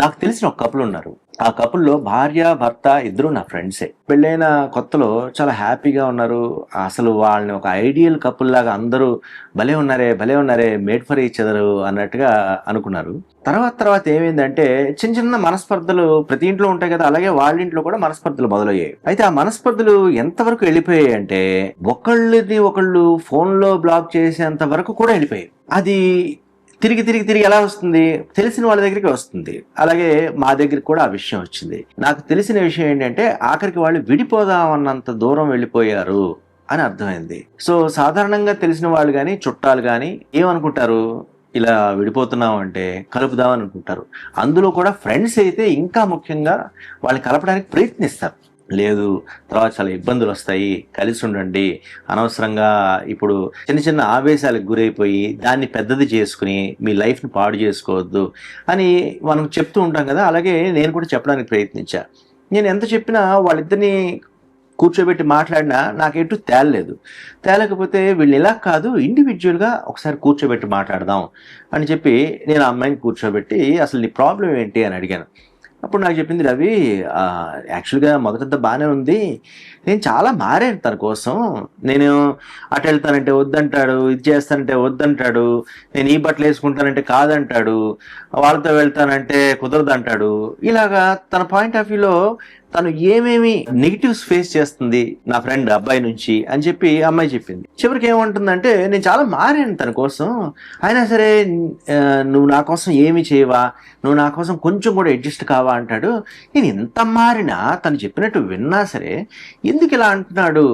నాకు తెలిసిన ఒక కపుల్ ఉన్నారు. ఆ కపుల్‌లో భార్య, భర్త ఇద్దరు నా ఫ్రెండ్సే. పెళ్ళైన కొత్తలో చాలా హ్యాపీగా ఉన్నారు. అసలు వాళ్ళని ఒక ఐడియల్ కపుల్ లాగా అందరూ భలే ఉన్నారే మేడ్ ఫర్ ఈచ్ అదర్ అన్నట్టుగా అనుకున్నారు. తర్వాత ఏమైందంటే చిన్న చిన్న మనస్పర్ధలు ప్రతి ఇంట్లో ఉంటాయి కదా! అలాగే వాళ్ళ ఇంట్లో కూడా మనస్పర్ధలు మొదలయ్యాయి. అయితే ఆ మనస్పర్ధలు ఎంతవరకు వెళ్ళిపోయాయంటే ఒకళ్ళని ఒకళ్ళు ఫోన్‌లో బ్లాక్ చేసేంత వరకు కూడా వెళ్ళిపోయాయి. అది తిరిగి ఎలా వస్తుంది? తెలిసిన వాళ్ళ దగ్గరికి వస్తుంది. అలాగే మా దగ్గరికి కూడా ఆ విషయం వచ్చింది. నాకు తెలిసిన విషయం ఏంటంటే ఆఖరికి వాళ్ళు విడిపోదామన్నంత దూరం వెళ్ళిపోయారు అని అర్థమైంది. సో సాధారణంగా తెలిసిన వాళ్ళు గాని, చుట్టాలు గాని ఏమనుకుంటారు? ఇలా విడిపోతున్నాం అంటే కలుపుదామని అనుకుంటారు. అందులో కూడా ఫ్రెండ్స్ అయితే ఇంకా ముఖ్యంగా వాళ్ళని కలపడానికి ప్రయత్నిస్తారు. లేదు, తర్వాత చాలా ఇబ్బందులు వస్తాయి, కలిసి ఉండండి, అనవసరంగా ఇప్పుడు చిన్న ఆవేశాలకు గురైపోయి దాన్ని పెద్దది చేసుకుని మీ లైఫ్ని పాడు చేసుకోవద్దు అని మనం చెప్తూ ఉంటాం కదా. అలాగే నేను కూడా చెప్పడానికి ప్రయత్నించా. నేను ఎంత చెప్పినా వాళ్ళిద్దరిని కూర్చోబెట్టి మాట్లాడినా నాకెటు తేలకపోతే వీళ్ళు ఇలా కాదు, ఇండివిజువల్గా ఒకసారి కూర్చోబెట్టి మాట్లాడదాం అని చెప్పి నేను ఆ అమ్మాయిని కూర్చోబెట్టి అసలు నీ ప్రాబ్లం ఏంటి అని అడిగాను. అప్పుడు నాకు చెప్పింది, రవి యాక్చువల్గా మొదటంతా బాగానే ఉంది, నేను చాలా మారాను తన కోసం. నేను అటు వెళ్తానంటే వద్దంటాడు, ఇది చేస్తానంటే వద్దంటాడు, నేను ఈ బట్టలు వేసుకుంటానంటే కాదంటాడు, వాళ్ళతో వెళ్తానంటే కుదరదంటాడు. ఇలాగా తన పాయింట్ ఆఫ్ వ్యూలో తను ఏమేమి నెగిటివ్స్ ఫేస్ చేస్తుంది నా ఫ్రెండ్ అబ్బాయి నుంచి అని చెప్పి అమ్మాయి చెప్పింది. చివరికి ఏమంటుందంటే నేను చాలా మారాను తన కోసం, అయినా సరే నువ్వు నా కోసం ఏమి చేయవా, నువ్వు నా కోసం కొంచెం కూడా అడ్జస్ట్ కావా అంటాడు. నేను ఎంత మారినా తను చెప్పినట్టు విన్నా సరే ఎందుకు ఇలా అంటున్నాడు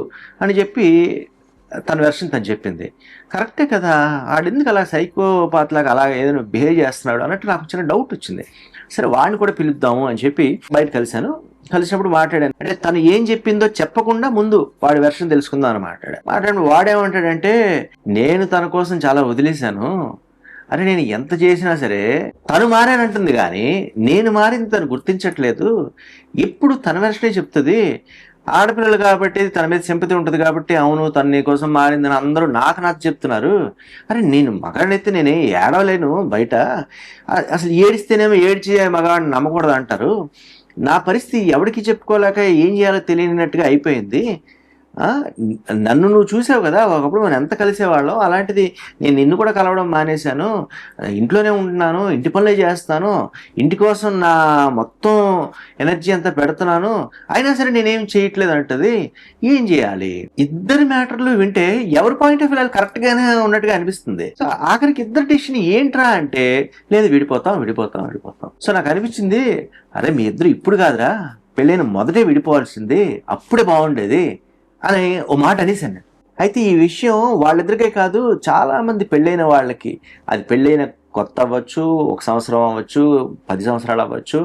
అని చెప్పి తన వెర్షన్ తను చెప్పింది. కరెక్టే కదా, ఆడెందుకు అలా సైకోపాత్ లాగా అలా ఏదైనా బిహేవ్ చేస్తున్నాడు అన్నట్టు నాకు చిన్న డౌట్ వచ్చింది. సరే వాడిని కూడా పిలుద్దాము అని చెప్పి బయట కలిసినప్పుడు మాట్లాడాను. అంటే తను ఏం చెప్పిందో చెప్పకుండా ముందు వాడి వెర్షన్ తెలుసుకుందాం అని మాట్లాడినప్పుడు వాడేమంటాడంటే నేను తన కోసం చాలా వదిలేశాను, అరే నేను ఎంత చేసినా సరే తను మారానంటుంది కానీ నేను మారింది తను గుర్తించట్లేదు, ఎప్పుడు తన వెర్షనే చెప్తుంది, ఆడపిల్లలు కాబట్టి తన మీద సింపతి ఉంటుంది కాబట్టి అవును తను నీ కోసం మారిందని అందరూ నాకు చెప్తున్నారు. అరే నేను మగాడినైతే నేనే ఏడవలేను బయట, అసలు ఏడిస్తేనేమో ఏడ్చి మగాడిని నమ్మకూడదు అంటారు, నా పరిస్థితి ఎవరికి చెప్పుకోలేక ఏం చేయాలో తెలియనట్టుగా అయిపోయింది. నన్ను నువ్వు చూసావు కదా, ఒకప్పుడు మనం ఎంత కలిసేవాళ్ళం, అలాంటిది నేను నిన్ను కూడా కలవడం మానేశాను, ఇంట్లోనే ఉంటున్నాను, ఇంటి పనులే చేస్తాను, ఇంటి కోసం నా మొత్తం ఎనర్జీ అంతా పెడుతున్నాను, అయినా సరే నేనేం చేయట్లేదు అంటది, ఏం చేయాలి? ఇద్దరి మ్యాటర్లు వింటే ఎవరి పాయింట్ ఆఫ్ వ్యూ కరెక్ట్గానే ఉన్నట్టుగా అనిపిస్తుంది. సో ఆఖరికి ఇద్దరు డిసిషన్ ఏంట్రా అంటే లేదు విడిపోతాం. సో నాకు అనిపించింది, అరే మీ ఇద్దరు ఇప్పుడు కాదురా, పెళ్ళైన మొదటే విడిపోవాల్సింది, అప్పుడే బాగుండేది అని ఓ మాట అనేసాను. అయితే ఈ విషయం వాళ్ళిద్దరికే కాదు, చాలామంది పెళ్ళైన వాళ్ళకి, అది పెళ్ళైన కొత్త అవ్వచ్చు, 1 సంవత్సరం అవ్వచ్చు, 10 సంవత్సరాలు అవ్వచ్చు,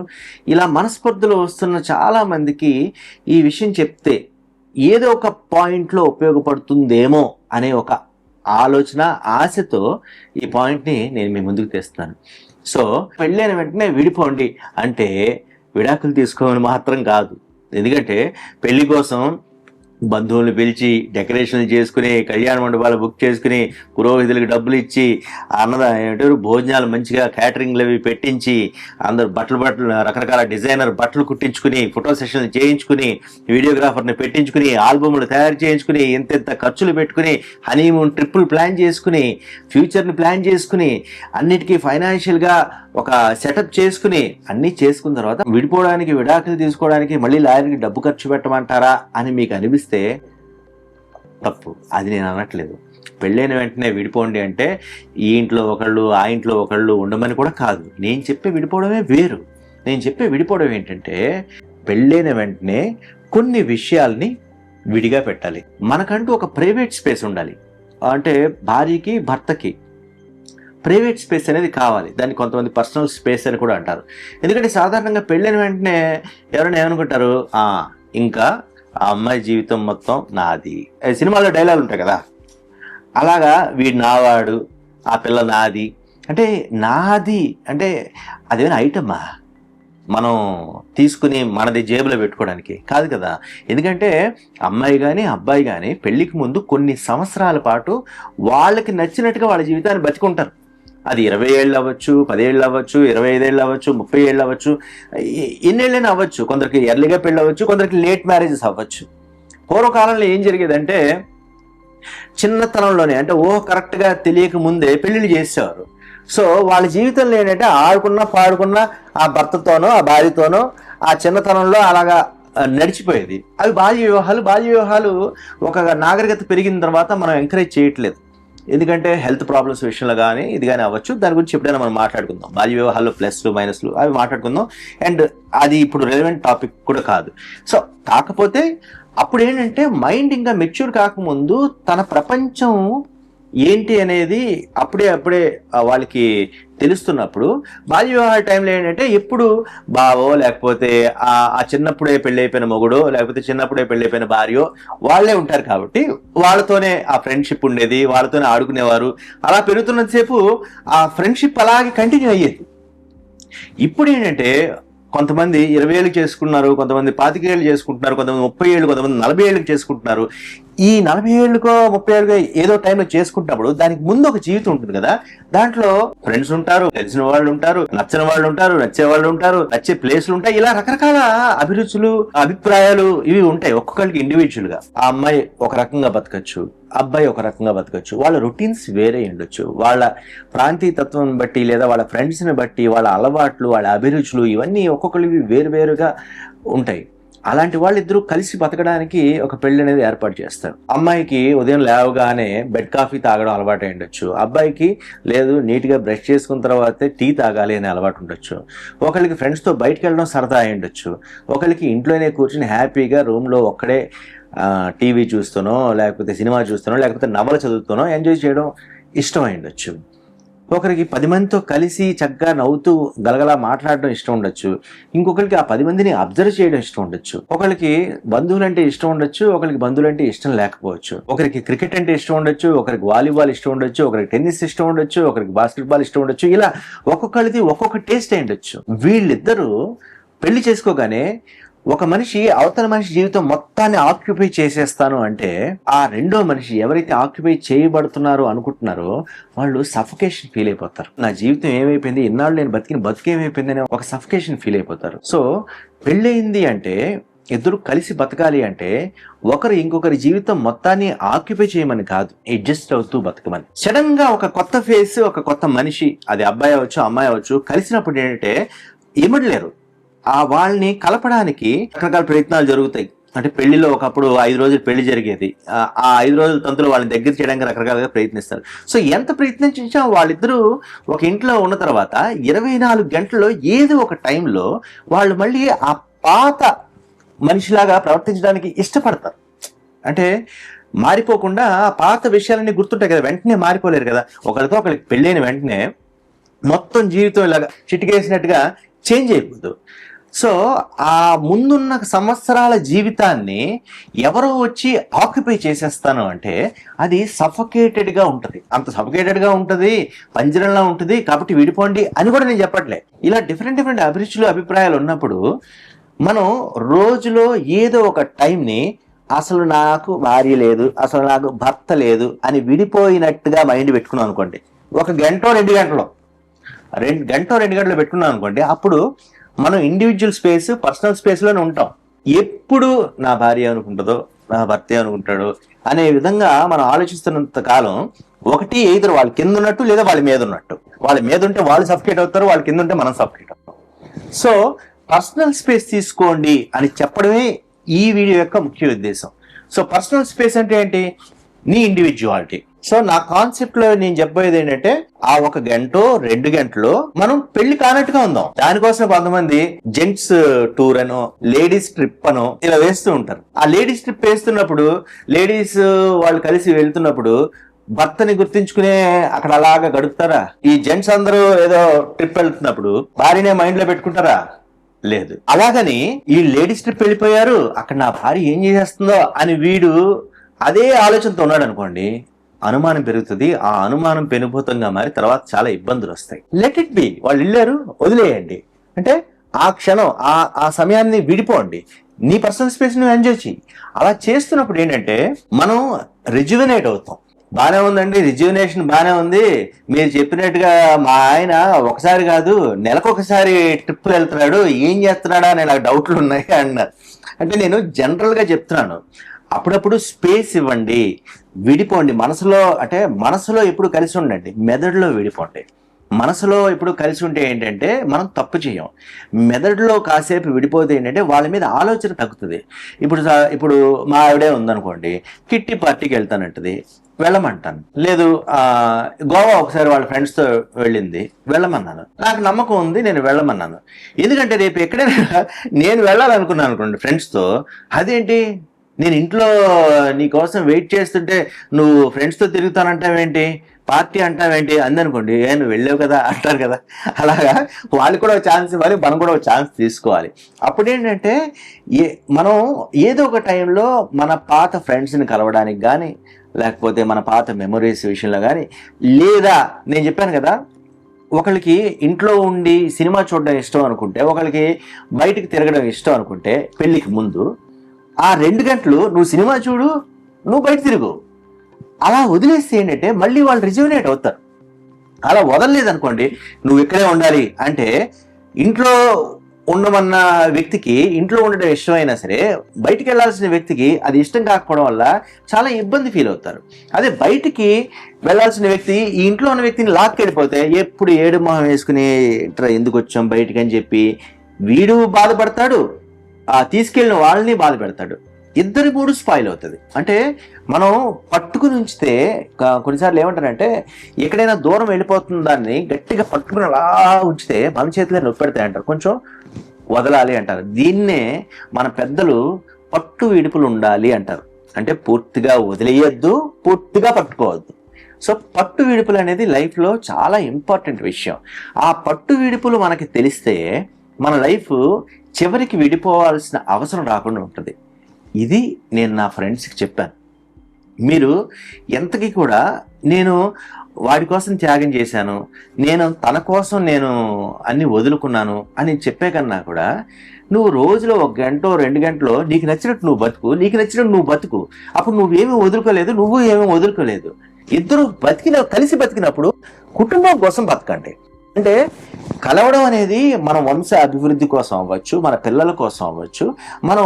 ఇలా మనస్పర్ధలు వస్తున్న చాలామందికి ఈ విషయం చెప్తే ఏదో ఒక పాయింట్లో ఉపయోగపడుతుందేమో అనే ఒక ఆలోచన, ఆశతో ఈ పాయింట్ని నేను మీ ముందుకు తెస్తున్నాను. సో పెళ్ళైన వెంటనే విడిపోండి అంటే విడాకులు తీసుకోమని మాత్రం కాదు. ఎందుకంటే పెళ్లి కోసం బంధువులను పిలిచి డెకరేషన్లు చేసుకుని కళ్యాణ మండపాలు బుక్ చేసుకుని పురోహితులకు డబ్బులు ఇచ్చి ఏమంటారు భోజనాలు మంచిగా క్యాటరింగ్లు అవి పెట్టించి అందరు బట్టలు రకరకాల డిజైనర్ బట్టలు కుట్టించుకుని ఫోటో సెషన్లు చేయించుకుని వీడియోగ్రాఫర్ని పెట్టించుకుని ఆల్బమ్లు తయారు చేయించుకుని ఎంత ఖర్చులు పెట్టుకుని హనీమూన్ ట్రిప్పులు ప్లాన్ చేసుకుని ఫ్యూచర్ని ప్లాన్ చేసుకుని అన్నిటికీ ఫైనాన్షియల్గా ఒక సెటప్ చేసుకుని అన్నీ చేసుకున్న తర్వాత విడిపోవడానికి విడాకులు తీసుకోవడానికి మళ్ళీ లాయర్కి డబ్బు ఖర్చు పెట్టమంటారా అని మీకు అనిపిస్తే తప్పు. అది నేను అనట్లేదు. పెళ్ళైన వెంటనే విడిపోండి అంటే ఈ ఇంట్లో ఒకళ్ళు ఆ ఇంట్లో ఒకళ్ళు ఉండమని కూడా కాదు. నేను చెప్పే విడిపోవడమే వేరు. నేను చెప్పే విడిపోవడం ఏంటంటే పెళ్ళైన వెంటనే కొన్ని విషయాల్ని విడిగా పెట్టాలి. మనకంటూ ఒక ప్రైవేట్ స్పేస్ ఉండాలి. అంటే భార్యకి భర్తకి ప్రైవేట్ స్పేస్ అనేది కావాలి. దాన్ని కొంతమంది పర్సనల్ స్పేస్ అని కూడా అంటారు. ఎందుకంటే సాధారణంగా పెళ్ళైన వెంటనే ఎవరైనా ఏమనుకుంటారు, ఇంకా ఆ అమ్మాయి జీవితం మొత్తం నాది. సినిమాలో డైలాగ్ ఉంటాయి కదా, అలాగా వీడు నావాడు, ఆ పిల్ల నాది అంటే నాది అంటే అదేమైనా ఐటమా మనం తీసుకుని మనది జేబులో పెట్టుకోవడానికి కాదు కదా. ఎందుకంటే అమ్మాయి కానీ అబ్బాయి కానీ పెళ్ళికి ముందు కొన్ని సంవత్సరాల పాటు వాళ్ళకి నచ్చినట్టుగా వాళ్ళ జీవితాన్ని బతికుంటారు. అది 20 ఏళ్ళు అవ్వచ్చు, 10 ఏళ్ళు అవ్వచ్చు, 25 ఏళ్ళు అవ్వచ్చు, 30 ఏళ్ళు అవ్వచ్చు, ఎన్నేళ్ళైనా అవ్వచ్చు. కొందరికి ఎర్లీగా పెళ్ళి అవ్వచ్చు, కొందరికి లేట్ మ్యారేజెస్ అవ్వచ్చు. పూర్వకాలంలో ఏం జరిగేదంటే చిన్నతనంలోనే, అంటే కరెక్ట్గా తెలియక ముందే పెళ్లిళ్ళు చేసేవారు. సో వాళ్ళ జీవితంలో ఏంటంటే ఆడుకున్నా పాడుకున్నా ఆ భర్తతోనో ఆ భార్యతోనో ఆ చిన్నతనంలో అలాగా నడిచిపోయేది. అవి బాల్య వివాహాలు ఒక నాగరికత పెరిగిన తర్వాత మనం ఎంకరేజ్ చేయట్లేదు. ఎందుకంటే హెల్త్ ప్రాబ్లమ్స్ విషయంలో కానీ ఇది కానీ అవ్వచ్చు. దాని గురించి ఎప్పుడైనా మనం మాట్లాడుకుందాం. బాల్య వివాహాల్లో ప్లస్లు మైనస్లు అవి మాట్లాడుకుందాం. అండ్ అది ఇప్పుడు రెలవెంట్ టాపిక్ కూడా కాదు. సో కాకపోతే అప్పుడు ఏంటంటే మైండ్ ఇంకా మెచ్యూర్ కాకముందు తన ప్రపంచం ఏంటి అనేది అప్పుడే వాళ్ళకి తెలుస్తున్నప్పుడు బాల్య వివాహ టైంలో ఏంటంటే ఎప్పుడు బావో లేకపోతే ఆ చిన్నప్పుడే పెళ్ళైపోయిన మొగుడో లేకపోతే చిన్నప్పుడే పెళ్ళైపోయిన భార్యో వాళ్ళే ఉంటారు. కాబట్టి వాళ్ళతోనే ఆ ఫ్రెండ్షిప్ ఉండేది, వాళ్ళతోనే ఆడుకునేవారు. అలా పెరుగుతున్నంతసేపు ఆ ఫ్రెండ్షిప్ అలాగే కంటిన్యూ అయ్యేది. ఇప్పుడు ఏంటంటే కొంతమంది 20 ఏళ్ళకి చేసుకున్నారు, కొంతమంది 25 ఏళ్ళు చేసుకుంటున్నారు, కొంతమంది 30 ఏళ్ళు, కొంతమంది 40 ఏళ్ళకి చేసుకుంటున్నారు. ఈ 40 ఏళ్ళకో 30 ఏళ్ళకో ఏదో టైంలో చేసుకుంటున్నప్పుడు దానికి ముందు ఒక జీవితం ఉంటుంది కదా. దాంట్లో ఫ్రెండ్స్ ఉంటారు, తెలిసిన వాళ్ళు ఉంటారు, నచ్చని వాళ్ళు ఉంటారు, నచ్చే వాళ్ళు ఉంటారు, నచ్చే ప్లేస్లు ఉంటాయి. ఇలా రకరకాల అభిరుచులు, అభిప్రాయాలు ఇవి ఉంటాయి ఒక్కొక్కరికి ఇండివిజువల్ గా. ఆ అమ్మాయి ఒక రకంగా బతకచ్చు, అబ్బాయి ఒక రకంగా బతకచ్చు. వాళ్ళ రొటీన్స్ వేరే ఉండొచ్చు, వాళ్ళ ప్రాంతీయతత్వం బట్టి లేదా వాళ్ళ ఫ్రెండ్స్ని బట్టి వాళ్ళ అలవాట్లు, వాళ్ళ అభిరుచులు ఇవన్నీ ఒక్కొక్కరికి వేరువేరుగా ఉంటాయి. అలాంటి వాళ్ళిద్దరూ కలిసి బతకడానికి ఒక పెళ్లి అనేది ఏర్పాటు చేస్తారు. అమ్మాయికి ఉదయం లేవగానే బెడ్ కాఫీ తాగడం అలవాటు ఉండొచ్చు, అబ్బాయికి లేదు నీట్గా బ్రష్ చేసుకున్న తర్వాతే టీ తాగాలి అనే అలవాటు ఉండొచ్చు. ఒకరికి ఫ్రెండ్స్తో బయటకు వెళ్ళడం సరదా అయి ఉండొచ్చు, ఒకరికి ఇంట్లోనే కూర్చుని హ్యాపీగా రూమ్లో ఒక్కడే టీవీ చూస్తూనో లేకపోతే సినిమా చూస్తూనో లేకపోతే నవల చదువుతూనో ఎంజాయ్ చేయడం ఇష్టం అయి ఉండొచ్చు. ఒకరికి 10 మందితో కలిసి చక్కగా నవ్వుతూ గలగలా మాట్లాడడం ఇష్టం ఉండొచ్చు, ఇంకొకరికి ఆ 10 మందిని అబ్జర్వ్ చేయడం ఇష్టం ఉండొచ్చు. ఒకరికి బంధువులు అంటే ఇష్టం ఉండొచ్చు, ఒకరికి బంధువులు అంటే ఇష్టం లేకపోవచ్చు. ఒకరికి క్రికెట్ అంటే ఇష్టం ఉండొచ్చు, ఒకరికి వాలీబాల్ ఇష్టం ఉండొచ్చు, ఒకరికి టెన్నిస్ ఇష్టం ఉండొచ్చు, ఒకరికి బాస్కెట్బాల్ ఇష్టం ఉండొచ్చు. ఇలా ఒక్కొక్కరిది ఒక్కొక్క టేస్ట్ అయి ఉండొచ్చు. వీళ్ళిద్దరూ పెళ్లి చేసుకోగానే ఒక మనిషి అవతల మనిషి జీవితం మొత్తాన్ని ఆక్యుపై చేసేస్తాను అంటే ఆ రెండో మనిషి ఎవరైతే ఆక్యుపై చేయబడుతున్నారో అనుకుంటున్నారో వాళ్ళు సఫకేషన్ ఫీల్ అయిపోతారు. నా జీవితం ఏమైపోయింది, ఇన్నాళ్ళు నేను బతికిన బతికేమైపోయింది అనే ఒక సఫకేషన్ ఫీల్ అయిపోతారు. సో పెళ్ళయింది అంటే ఇద్దరు కలిసి బతకాలి అంటే ఒకరు ఇంకొకరి జీవితం మొత్తాన్ని ఆక్యుపై చేయమని కాదు, అడ్జస్ట్ అవుతూ బతకమని. సడన్ గా ఒక కొత్త ఫేస్, ఒక కొత్త మనిషి, అది అబ్బాయి అవ్వచ్చు అమ్మాయి అవ్వచ్చు, కలిసినప్పుడు ఏంటంటే ఇమడలేరు. వాళ్ళని కలపడానికి రకరకాల ప్రయత్నాలు జరుగుతాయి. అంటే పెళ్లిలో ఒకప్పుడు 5 రోజులు పెళ్లి జరిగేది, ఆ 5 రోజుల తంతులు వాళ్ళని దగ్గర చేయడానికి రకరకాలుగా ప్రయత్నిస్తారు. సో ఎంత ప్రయత్నించినా వాళ్ళిద్దరూ ఒక ఇంట్లో ఉన్న తర్వాత 24 గంటల్లో ఏదో ఒక టైంలో వాళ్ళు మళ్ళీ ఆ పాత మనిషిలాగా ప్రవర్తించడానికి ఇష్టపడతారు. అంటే మారిపోకుండా ఆ పాత విషయాలన్నీ గుర్తుంటాయి కదా, వెంటనే మారిపోలేరు కదా. ఒకరితో ఒకరికి పెళ్ళైన వెంటనే మొత్తం జీవితం ఇలాగా చిటికేసినట్టుగా చేంజ్ అయిపోదు. సో ఆ ముందున్న సంవత్సరాల జీవితాన్ని ఎవరో వచ్చి ఆక్యుపై చేసేస్తాను అంటే అది సఫకేటెడ్గా ఉంటుంది. అంత సఫకేటెడ్గా ఉంటుంది, పంజరంలా ఉంటుంది. కాబట్టి విడిపోండి అని కూడా నేను చెప్పట్లే. ఇలా డిఫరెంట్ అభిరుచులు అభిప్రాయాలు ఉన్నప్పుడు మనం రోజులో ఏదో ఒక టైంని అసలు నాకు భార్య లేదు, అసలు నాకు భర్త లేదు అని విడిపోయినట్టుగా మైండ్ పెట్టుకున్నాం అనుకోండి. 1 గంట 2 గంటలో 2 గంటలు పెట్టుకున్నాం అనుకోండి, అప్పుడు మనం ఇండివిజువల్ స్పేస్, పర్సనల్ స్పేస్లోనే ఉంటాం. ఎప్పుడు నా భార్య అనుకుంటుందో నా భర్తే అనుకుంటాడు అనే విధంగా మనం ఆలోచిస్తున్నంత కాలం ఒకటి ఎదురు వాళ్ళ కింద ఉన్నట్టు లేదా వాళ్ళ మీద ఉన్నట్టు. వాళ్ళ మీద ఉంటే వాళ్ళు సఫకేట్ అవుతారు, వాళ్ళ కింద ఉంటే మనం సఫకేట్ అవుతాం. సో పర్సనల్ స్పేస్ తీసుకోండి అని చెప్పడమే ఈ వీడియో యొక్క ముఖ్య ఉద్దేశం. సో పర్సనల్ స్పేస్ అంటే ఏంటి? నీ ఇండివిజువాలిటీ. సో నా కాన్సెప్ట్ లో నేను చెప్పబోయేది ఏంటంటే ఆ 1 గంట 2 గంటలో మనం పెళ్లి కానట్టుగా ఉందాం. దానికోసం కొంతమంది జెంట్స్ టూర్ అనో లేడీస్ ట్రిప్ అనో ఇలా వేస్తూ ఉంటారు. ఆ లేడీస్ ట్రిప్ వేస్తున్నప్పుడు లేడీస్ వాళ్ళు కలిసి వెళ్తున్నప్పుడు భర్తని గుర్తించుకునే అక్కడ అలాగా గడుపుతారా? ఈ జెంట్స్ అందరూ ఏదో ట్రిప్ వెళ్తున్నప్పుడు భార్యనే మైండ్ లో పెట్టుకుంటారా? లేదు. అలాగని ఈ లేడీస్ ట్రిప్ వెళ్ళిపోయారు, అక్కడ నా భార్య ఏం చేస్తుందో అని వీడు అదే ఆలోచనతో ఉన్నాడు అనుకోండి, అనుమానం పెరుగుతుంది. ఆ అనుమానం పెనుభూతంగా మారి తర్వాత చాలా ఇబ్బందులు వస్తాయి. లెట్ ఇట్ బి, వాళ్ళు వెళ్ళారు వదిలేయండి. అంటే ఆ క్షణం ఆ సమయాన్ని విడిపోండి, నీ పర్సనల్ స్పేస్ నువ్వు ఎంజాయ్ చేయి. అలా చేస్తున్నప్పుడు ఏంటంటే మనం రిజ్యువనేట్ అవుతాం. బానే ఉందండి, రిజ్యూనేషన్ బానే ఉంది. మీరు చెప్పినట్టుగా మా ఆయన ఒకసారి కాదు నెలకొకసారి ట్రిప్ వెళ్తున్నాడు, ఏం చేస్తున్నాడా అని నాకు డౌట్లు ఉన్నాయి అన్నారు. అంటే నేను జనరల్ గా చెప్తున్నాను, అప్పుడప్పుడు స్పేస్ ఇవ్వండి, విడిపోండి. మనసులో అంటే మనసులో ఎప్పుడు కలిసి ఉండండి, మెదడులో విడిపోండి. మనసులో ఇప్పుడు కలిసి ఉంటే ఏంటంటే మనం తప్పు చేయం, మెదడులో కాసేపు విడిపోతే ఏంటంటే వాళ్ళ మీద ఆలోచన తగ్గుతుంది. ఇప్పుడు మా ఆవిడే ఉందనుకోండి, కిట్టి పార్టీకి వెళ్తానంటది, వెళ్ళమంటాను. లేదు గోవా ఒకసారి వాళ్ళ ఫ్రెండ్స్తో వెళ్ళింది, వెళ్ళమన్నాను. నాకు నమ్మకం ఉంది, నేను వెళ్ళమన్నాను. ఎందుకంటే రేపు ఎక్కడైనా నేను వెళ్ళాలనుకున్నాను అనుకోండి ఫ్రెండ్స్తో, అదేంటి నేను ఇంట్లో నీ కోసం వెయిట్ చేస్తుంటే నువ్వు ఫ్రెండ్స్తో తిరుగుతానంటావేంటి, పార్టీ అంటావేంటి అందనుకోండి, నువ్వు వెళ్ళావు కదా అంటారు కదా. అలాగా వాళ్ళు కూడా ఒక ఛాన్స్ ఇవ్వాలి, మనం కూడా ఒక ఛాన్స్ తీసుకోవాలి. అప్పుడు ఏంటంటే మనం ఏదో ఒక టైంలో మన పాత ఫ్రెండ్స్ని కలవడానికి కానీ, లేకపోతే మన పాత మెమరీస్ విషయంలో కానీ, లేదా నేను చెప్పాను కదా, ఒకరికి ఇంట్లో ఉండి సినిమా చూడడం ఇష్టం అనుకుంటే, ఒకరికి బయటికి తిరగడం ఇష్టం అనుకుంటే, పెళ్ళికి ముందు ఆ 2 గంటలు నువ్వు సినిమా చూడు, నువ్వు బయట తిరుగు. అలా వదిలేస్తే ఏంటంటే మళ్ళీ వాళ్ళు రిజ్యూనేట్ అవుతారు. అలా వదలలేదనుకోండి, నువ్వు ఇక్కడే ఉండాలి అంటే, ఇంట్లో ఉండమన్న వ్యక్తికి ఇంట్లో ఉండడం ఇష్టమైనా సరే, బయటికి వెళ్ళాల్సిన వ్యక్తికి అది ఇష్టం కాకపోవడం వల్ల చాలా ఇబ్బంది ఫీల్ అవుతారు. అదే బయటికి వెళ్ళాల్సిన వ్యక్తి ఈ ఇంట్లో ఉన్న వ్యక్తిని లాక్కెళ్ళిపోతే, ఎప్పుడు ఏడు మొహం వేసుకుని ఎందుకు వచ్చాం బయటికి అని చెప్పి వీడు బాధపడతాడు, తీసుకెళ్ళిన వాళ్ళని బాధ పెడతాడు, ఇద్దరి మూడు స్పాయిల్ అవుతుంది. అంటే మనం పట్టుకుని ఉంచితే కొన్నిసార్లు ఏమంటారంటే, ఎక్కడైనా దూరం వెళ్ళిపోతున్న దాన్ని గట్టిగా పట్టుకుని అలా ఉంచితే మన చేతిలో నొప్పి పెడతాయి అంటారు, కొంచెం వదలాలి అంటారు. దీన్నే మన పెద్దలు పట్టు విడుపులు ఉండాలి అంటారు. అంటే పూర్తిగా వదిలేయద్దు, పూర్తిగా పట్టుకోవద్దు. సో పట్టు విడుపులు అనేది లైఫ్లో చాలా ఇంపార్టెంట్ విషయం. ఆ పట్టు విడుపులు మనకి తెలిస్తే మన లైఫ్ చివరికి విడిపోవాల్సిన అవసరం రాకుండా ఉంటుంది. ఇది నేను నా ఫ్రెండ్స్కి చెప్పాను. మీరు ఎంతకీ కూడా నేను వాడి కోసం త్యాగం చేశాను, నేను తన కోసం నేను అన్ని వదులుకున్నాను అని చెప్పే కన్నా కూడా, నువ్వు రోజులో 1 గంట 2 గంటలో నీకు నచ్చినట్టు నువ్వు బతుకు, నీకు నచ్చినట్టు నువ్వు బతుకు. అప్పుడు నువ్వేమీ వదులుకోలేదు, నువ్వు ఏమీ వదులుకోలేదు. ఇద్దరు కలిసి బతికినప్పుడు కుటుంబం కోసం బతకండి. అంటే కలవడం అనేది మన వంశ అభివృద్ధి కోసం అవ్వచ్చు, మన పిల్లల కోసం అవ్వచ్చు, మనం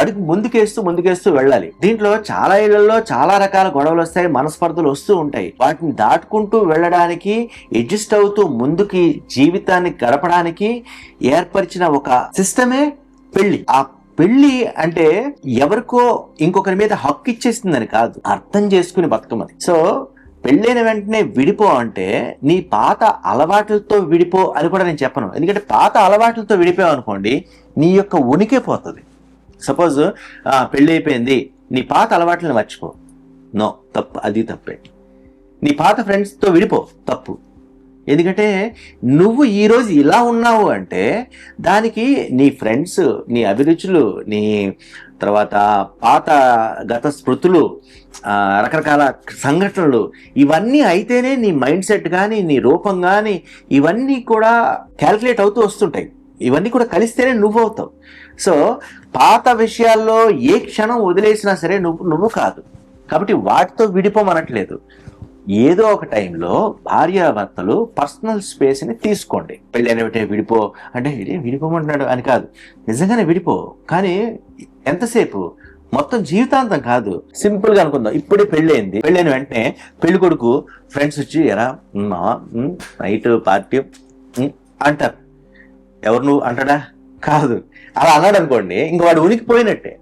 అడుగు ముందుకేస్తూ వెళ్ళాలి. దీంట్లో చాలా ఇళ్లలో చాలా రకాల గొడవలు వస్తాయి, మనస్పర్ధలు వస్తూ ఉంటాయి. వాటిని దాటుకుంటూ వెళ్ళడానికి, అడ్జస్ట్ అవుతూ ముందుకి జీవితాన్ని గడపడానికి ఏర్పరిచిన ఒక సిస్టమే పెళ్లి. ఆ పెళ్లి అంటే ఎవరికో ఇంకొకరి మీద హక్కు ఇచ్చేస్తుందని కాదు, అర్థం చేసుకుని బతకమని. సో పెళ్ళైన వెంటనే విడిపో అంటే నీ పాత అలవాట్లతో విడిపో అని కూడా నేను చెప్పను. ఎందుకంటే పాత అలవాట్లతో విడిపోయావు అనుకోండి, నీ యొక్క ఉనికి పోతుంది. సపోజ్ పెళ్ళి అయిపోయింది, నీ పాత అలవాట్లను మర్చిపో, నో, తప్పు, అది తప్పే. నీ పాత ఫ్రెండ్స్తో విడిపో, తప్పు. ఎందుకంటే నువ్వు ఈరోజు ఇలా ఉన్నావు అంటే దానికి నీ ఫ్రెండ్స్, నీ అభిరుచులు, నీ తర్వాత పాత గత స్మృతులు, రకరకాల సంఘటనలు, ఇవన్నీ అయితేనే నీ మైండ్ సెట్ కానీ, నీ రూపం కానీ, ఇవన్నీ కూడా క్యాల్కులేట్ అవుతూ వస్తుంటాయి. ఇవన్నీ కూడా కలిస్తేనే నువ్వు అవుతావు. సో పాత విషయాల్లో ఏ క్షణం వదిలేసినా సరే నువ్వు కాదు. కాబట్టి వాటితో విడిపోమనట్లేదు. ఏదో ఒక టైంలో భార్యాభర్తలు పర్సనల్ స్పేస్ని తీసుకోండి. పెళ్ళైన విడిపో అంటే విడిపోమంటున్నాడు అని కాదు, నిజంగానే విడిపో. కానీ ఎంతసేపు, మొత్తం జీవితాంతం కాదు. సింపుల్గా అనుకుందాం, ఇప్పుడే పెళ్ళైంది, పెళ్ళైన వెంటనే పెళ్లి కొడుకు ఫ్రెండ్స్ వచ్చి ఎరా నైట్ పార్టీ అంటారు. ఎవరు నువ్వు అంటాడా? కాదు. అలా అన్నాడు అనుకోండి, ఇంక వాడు ఉనికిపోయినట్టే.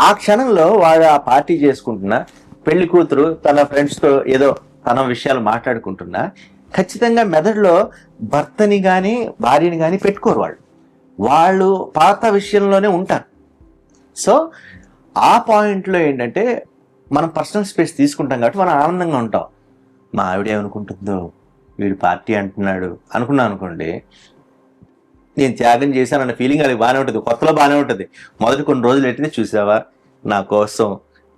ఆ క్షణంలో వాడు ఆ పార్టీ చేసుకుంటున్నా, పెళ్లి కూతురు తన ఫ్రెండ్స్తో ఏదో తన విషయాలు మాట్లాడుకుంటున్నా, ఖచ్చితంగా మెదడులో భర్తని కానీ భార్యని కానీ పెట్టుకోరు. వాళ్ళు పాత విషయంలోనే ఉంటారు. సో ఆ పాయింట్లో ఏంటంటే మనం పర్సనల్ స్పేస్ తీసుకుంటాం కాబట్టి మనం ఆనందంగా ఉంటాం. మా ఆవిడ ఏమనుకుంటుందో, వీడు పార్టీ అంటున్నాడు అనుకున్నాను అనుకోండి, నేను త్యాగం చేశానన్న ఫీలింగ్ అది బాగానే ఉంటుంది, కొత్తలో బాగానే ఉంటుంది. మొదటి కొన్ని రోజులు ఎట్టితే, చూసావా నా కోసం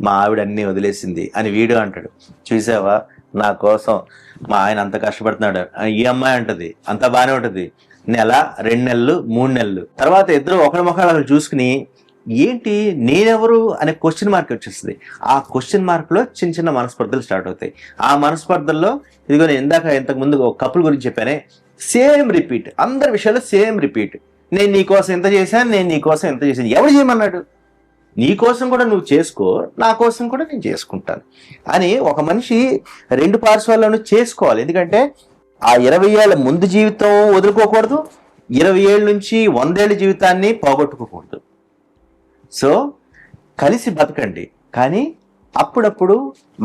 మా ఆవిడ అన్నీ వదిలేసింది అని వీడు అంటాడు, చూసావా నా కోసం మా ఆయన అంత కష్టపడుతున్నాడు ఈ అమ్మాయి అంటది, అంత బాగానే ఉంటుంది. నెల 2 నెలలు 3 నెలలు తర్వాత ఇద్దరు ఒకరి ముఖాలు చూసుకుని ఏంటి నేనెవరు అనే క్వశ్చన్ మార్క్ వచ్చేస్తుంది. ఆ క్వశ్చన్ మార్క్లో చిన్న చిన్న మనస్పర్ధలు స్టార్ట్ అవుతాయి. ఆ మనస్పర్ధల్లో ఇదిగో నేను ఇంతకు ముందు ఒక కపుల్ గురించి చెప్పానే, సేమ్ రిపీట్, అందరి విషయాలు సేమ్ రిపీట్. నేను నీకోసం ఎంత చేశాను, నేను నీకోసం ఎంత చేశాను. ఎవరు చేయమన్నాడు? నీ కోసం కూడా నువ్వు చేసుకో, నా కోసం కూడా నేను చేసుకుంటాను అని ఒక మనిషి రెండు పార్శ్వాలను చేసుకోవాలి. ఎందుకంటే ఆ 20 ఏళ్ళ ముందు జీవితం వదులుకోకూడదు, 20 ఏళ్ళ నుంచి 100 ఏళ్ళ జీవితాన్ని పోగొట్టుకోకూడదు. సో కలిసి బతకండి, కానీ అప్పుడప్పుడు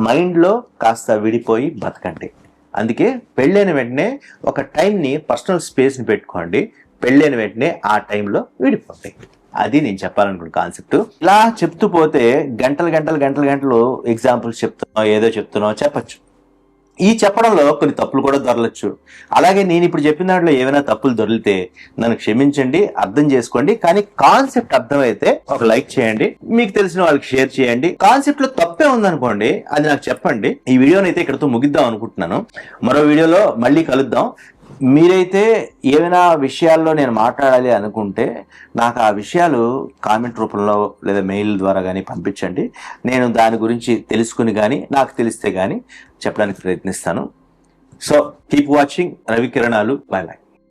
మైండ్లో కాస్త విడిపోయి బతకండి. అందుకే పెళ్ళైన వెంటనే ఒక టైంని, పర్సనల్ స్పేస్ని పెట్టుకోండి. పెళ్ళైన వెంటనే ఆ టైంలో విడిపోండి. అది నేను చెప్పాలనుకున్న కాన్సెప్ట్. ఇలా చెప్తూ పోతే గంటలు ఎగ్జాంపుల్స్ చెప్తున్నావు, ఏదో చెప్తున్నావు చెప్పచ్చు. ఈ చెప్పడంలో కొన్ని తప్పులు కూడా దొరలచ్చు. అలాగే నేను ఇప్పుడు చెప్పిన దాంట్లో ఏమైనా తప్పులు దొరికితే నన్ను క్షమించండి, అర్థం చేసుకోండి. కానీ కాన్సెప్ట్ అర్థమైతే ఒక లైక్ చేయండి, మీకు తెలిసిన వాళ్ళకి షేర్ చేయండి. కాన్సెప్ట్ లో తప్పే ఉందనుకోండి, అది నాకు చెప్పండి. ఈ వీడియోని అయితే ఇక్కడతో ముగిద్దాం అనుకుంటున్నాను. మరో వీడియోలో మళ్ళీ కలుద్దాం. మీరైతే ఏమైనా విషయాల్లో నేను మాట్లాడాలి అనుకుంటే నాకు ఆ విషయాలు కామెంట్ రూపంలో లేదా మెయిల్ ద్వారా కానీ పంపించండి. నేను దాని గురించి తెలుసుకుని కానీ నాకు తెలిస్తే కానీ చెప్పడానికి ప్రయత్నిస్తాను. So keep watching Ravikiranalu. Bye by.